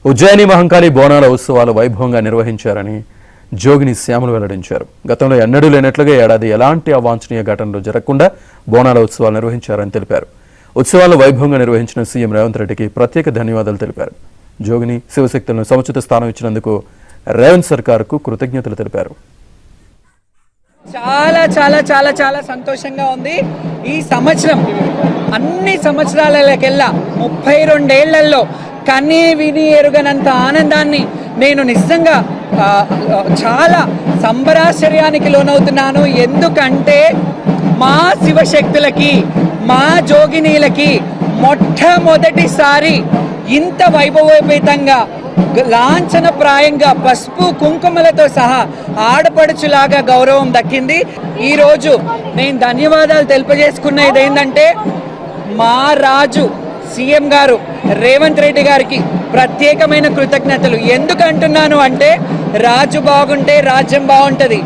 ఉజ్జయిని మహంకాళి బోనాల ఉత్సవాలు వైభవంగా నిర్వహించారని జోగిని శ్యాములు వెల్లడించారు. గతంలో ఎన్నడూ లేనట్లుగా ఏడాది ఎలాంటి అవాంఛనీయ ఘటనలు జరగకుండా బోనాల ఉత్సవాలు నిర్వహించారని తెలిపారు. ఉత్సవాలను వైభవంగా నిర్వహించిన సీఎం రేవంత్ రెడ్డికి ప్రత్యేక ధన్యవాదాలు తెలిపారు. జోగిని శివశక్తులను సముచిత స్థానం ఇచ్చినందుకు రేవంత్ సర్కార్కు కృతజ్ఞతలు తెలిపారు. చాలా చాలా చాలా చాలా సంతోషంగా ఉంది. ఈ సంవత్సరం అన్ని సంవత్సరాలకెల్లా 32 ఏళ్లలో కనీ విని ఎరుగనంత ఆనందాన్ని నేను నిజంగా చాలా సంబరాశ్చర్యానికి లోనవుతున్నాను. ఎందుకంటే మా శివశక్తులకి, మా జోగినీలకి మొట్టమొదటిసారి ఇంత వైభవోపేతంగా లాంఛనప్రాయంగా పసుపు కుంకుమలతో సహా ఆడపడుచులాగా గౌరవం దక్కింది. ఈరోజు నేను ధన్యవాదాలు తెలియజేసుకున్నది ఏంటంటే మా రాజు సీఎం గారు రేవంత్ రెడ్డి గారికి ప్రత్యేకమైన కృతజ్ఞతలు. ఎందుకు అంటున్నాను అంటే రాజు బాగుంటే రాజ్యం బాగుంటుంది.